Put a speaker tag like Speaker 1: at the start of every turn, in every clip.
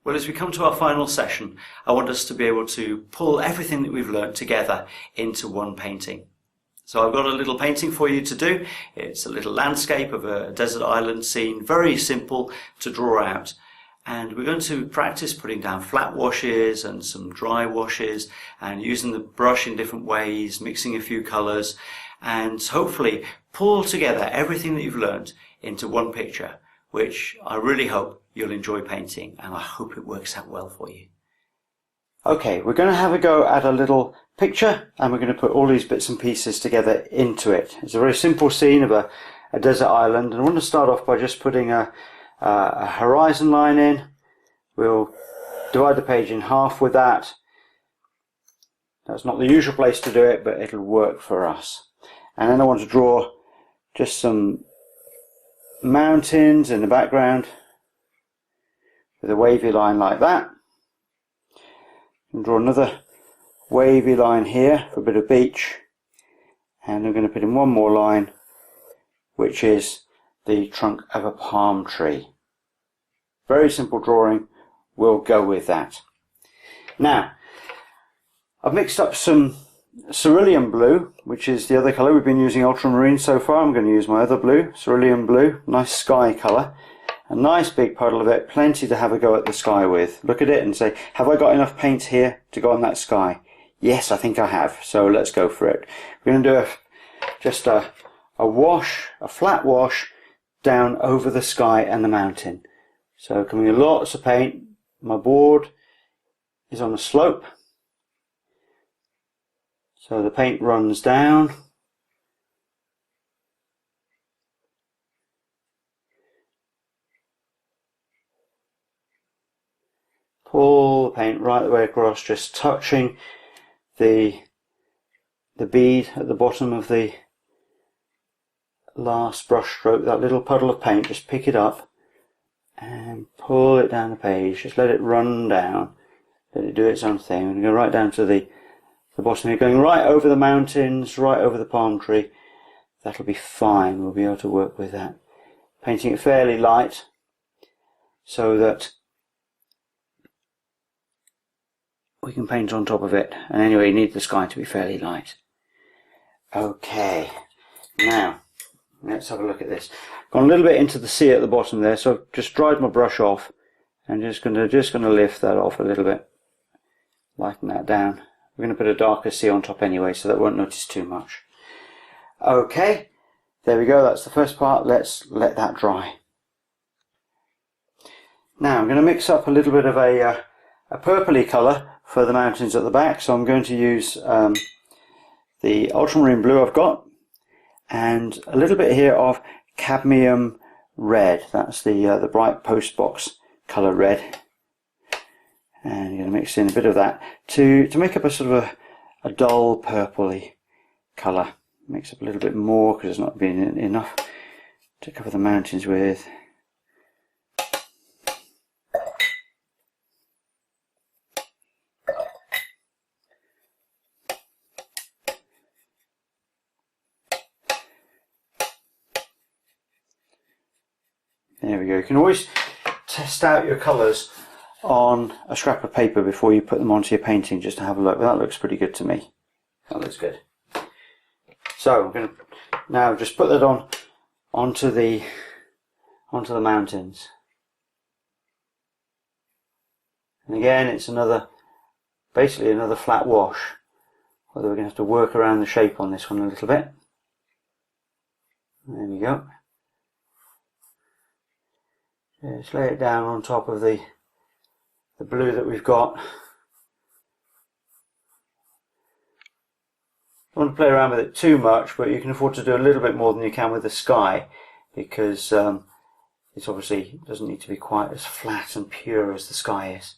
Speaker 1: Well, as we come to our final session, I want us to be able to pull everything that we've learned together into one painting. So I've got a little painting for you to do. It's a little landscape of a desert island scene, very simple to draw out. And we're going to practice putting down flat washes and some dry washes and using the brush in different ways, mixing a few colours, and hopefully pull together everything that you've learned into one picture, which I really hope you'll enjoy painting, and I hope it works out well for you. Okay, we're going to have a go at a little picture, and we're going to put all these bits and pieces together into it. It's a very simple scene of a desert island, and I want to start off by just putting a horizon line in. We'll divide the page in half with that. That's not the usual place to do it, but it'll work for us. And then I want to draw just some mountains in the background with a wavy line like that. And draw another wavy line here for a bit of beach, and I'm going to put in one more line, which is the trunk of a palm tree. Very simple drawing, we'll go with that. Now, I've mixed up some cerulean blue, which is the other colour. We've been using ultramarine so far. I'm going to use my other blue, cerulean blue, nice sky colour. A nice big puddle of it, plenty to have a go at the sky with. Look at it and say, have I got enough paint here to go on that sky? Yes, I think I have, so let's go for it. We're going to do just a wash, a flat wash, down over the sky and the mountain. So coming in lots of paint. My board is on a slope, so the paint runs down. Pull the paint right the way across, just touching the bead at the bottom of the last brush stroke, that little puddle of paint. Just pick it up and pull it down the page. Just let it run down, let it do its own thing. We're going to go right down to the bottom here, going right over the mountains, right over the palm tree. That'll be fine, we'll be able to work with that. Painting it fairly light so that we can paint on top of it. And anyway, you need the sky to be fairly light. Okay, now let's have a look at this. Gone a little bit into the sea at the bottom there, so I've just dried my brush off and just going to lift that off a little bit, lighten that down. We're going to put a darker sea on top anyway, so that won't notice too much. Okay, there we go. That's the first part. Let's let that dry. Now I'm going to mix up a little bit of a purpley colour for the mountains at the back, so I'm going to use the ultramarine blue I've got and a little bit here of cadmium red. That's the bright postbox colour red, and you're going to mix in a bit of that to make up a sort of a dull purpley colour. Mix up a little bit more because there's not been enough to cover the mountains with. There we go. You can always test out your colours on a scrap of paper before you put them onto your painting, just to have a look. That looks pretty good to me. That looks good. So I'm going to now just put that onto the mountains. And again, it's basically another flat wash. Although we're going to have to work around the shape on this one a little bit. There we go. Just lay it down on top of the blue that we've got. I don't want to play around with it too much, but you can afford to do a little bit more than you can with the sky, because it obviously doesn't need to be quite as flat and pure as the sky is.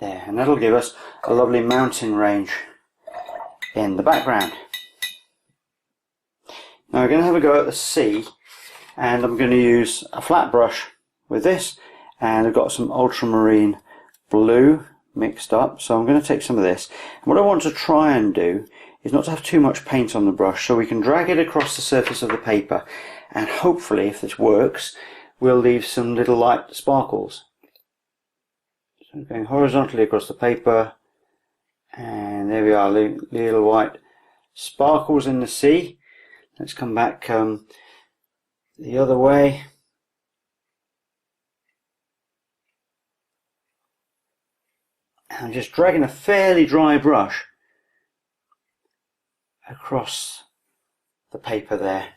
Speaker 1: There, and that'll give us a lovely mountain range in the background. Now we're going to have a go at the sea, and I'm going to use a flat brush with this, and I've got some ultramarine blue mixed up, so I'm going to take some of this. And what I want to try and do is not to have too much paint on the brush, so we can drag it across the surface of the paper, and hopefully, if this works, we'll leave some little light sparkles. So I'm going horizontally across the paper, and there we are, little white sparkles in the sea. Let's come back the other way. I'm just dragging a fairly dry brush across the paper there.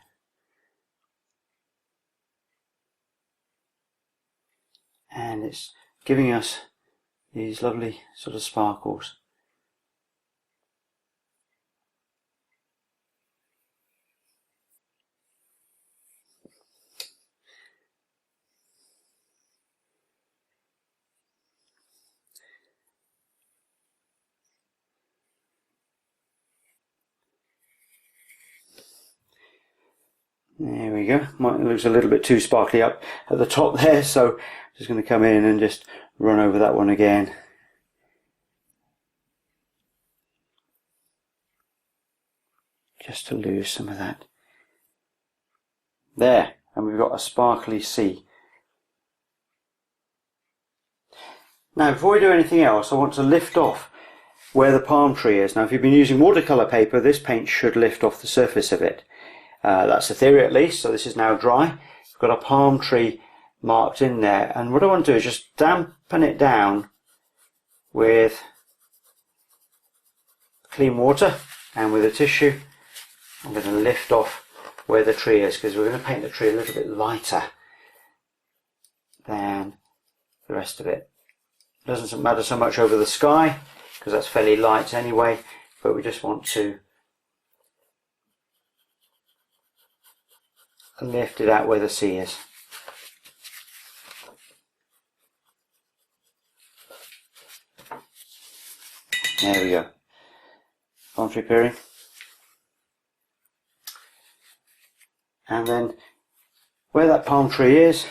Speaker 1: And it's giving us these lovely sort of sparkles. There we go. It looks a little bit too sparkly up at the top there, so I'm just going to come in and just run over that one again. Just to lose some of that. There, and we've got a sparkly sea. Now, before we do anything else, I want to lift off where the palm tree is. Now, if you've been using watercolor paper, this paint should lift off the surface of it. That's the theory at least, so this is now dry. We've got a palm tree marked in there, and what I want to do is just dampen it down with clean water and with a tissue. I'm going to lift off where the tree is, because we're going to paint the tree a little bit lighter than the rest of it. It doesn't matter so much over the sky, because that's fairly light anyway, but we just want to lift it out where the sea is. There we go. Palm tree appearing. And then where that palm tree is,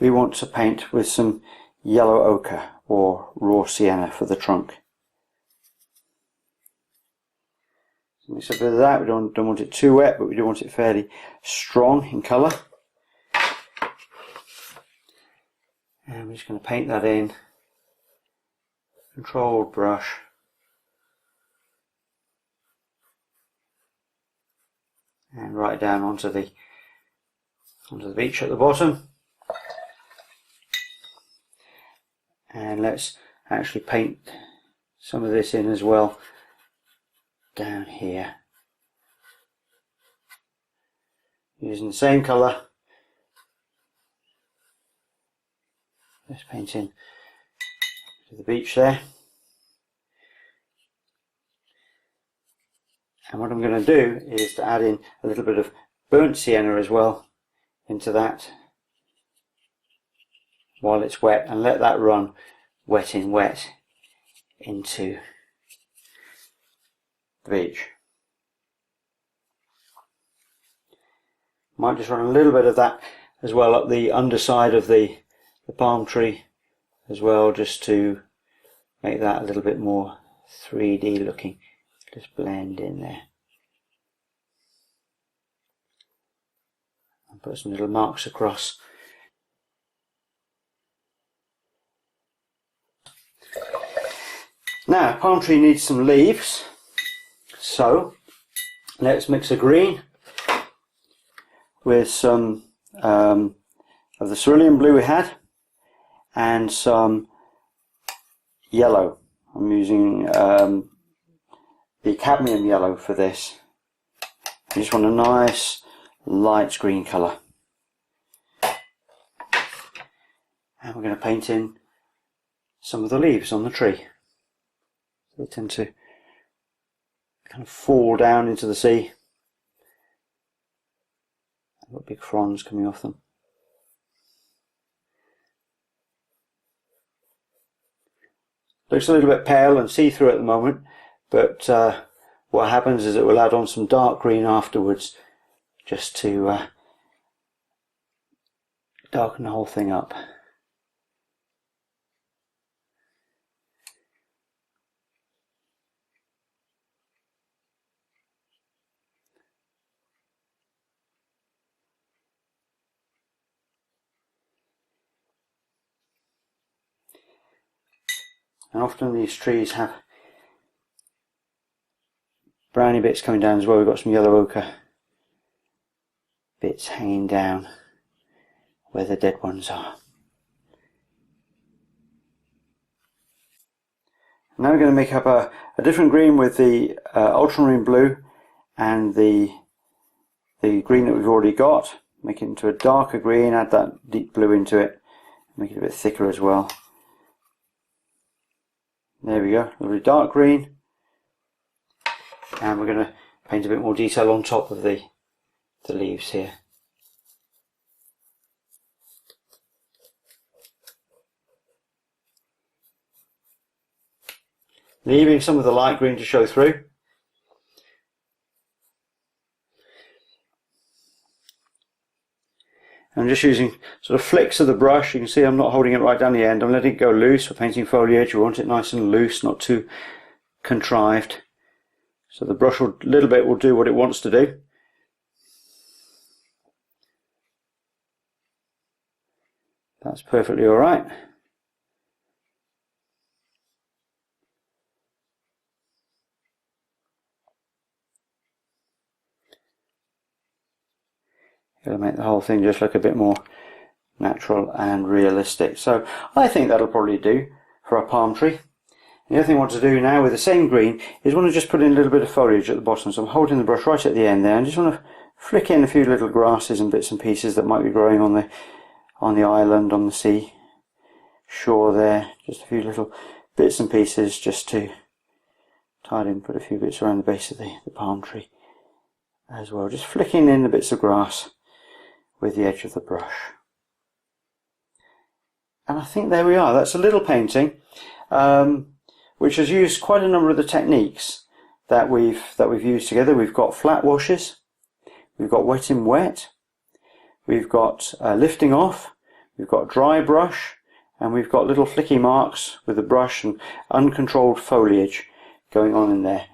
Speaker 1: we want to paint with some yellow ochre or raw sienna for the trunk. Mix a bit of that. We don't want it too wet, but we do want it fairly strong in colour. And we're just going to paint that in. Controlled brush. And right down onto the beach at the bottom. And let's actually paint some of this in as well down here, using the same colour. Let's paint in to the beach there. And what I'm going to do is to add in a little bit of burnt sienna as well into that while it's wet, and let that run wet in wet into the beach. Might just run a little bit of that as well up the underside of the palm tree as well, just to make that a little bit more 3D looking. Just blend in there and put some little marks across. Now, palm tree needs some leaves, so let's mix a green with some of the cerulean blue we had and some yellow. I'm using the cadmium yellow for this. I just want a nice light green colour. And we're going to paint in some of the leaves on the tree. They tend to kind of fall down into the sea. I've got big fronds coming off them. Looks a little bit pale and see-through at the moment, but what happens is it will add on some dark green afterwards, just to darken the whole thing up. And often these trees have browny bits coming down as well. We've got some yellow ochre bits hanging down where the dead ones are. Now we're going to make up a different green with the ultramarine blue and the green that we've already got. Make it into a darker green, add that deep blue into it, make it a bit thicker as well. There we go, lovely dark green. And we're going to paint a bit more detail on top of the leaves here. Leaving some of the light green to show through. I'm just using sort of flicks of the brush. You can see I'm not holding it right down the end. I'm letting it go loose for painting foliage. We want it nice and loose, not too contrived. So the brush will, a little bit will do what it wants to do. That's perfectly alright. It'll make the whole thing just look a bit more natural and realistic. So I think that'll probably do for a palm tree. The other thing I want to do now with the same green is want to just put in a little bit of foliage at the bottom. So I'm holding the brush right at the end there and just want to flick in a few little grasses and bits and pieces that might be growing on the island, on the sea shore there. Just a few little bits and pieces just to tie it in, put a few bits around the base of the palm tree as well. Just flicking in the bits of grass with the edge of the brush. And I think there we are. That's a little painting which has used quite a number of the techniques that we've used together. We've got flat washes, we've got wet in wet, we've got lifting off, we've got dry brush, and we've got little flicky marks with the brush and uncontrolled foliage going on in there.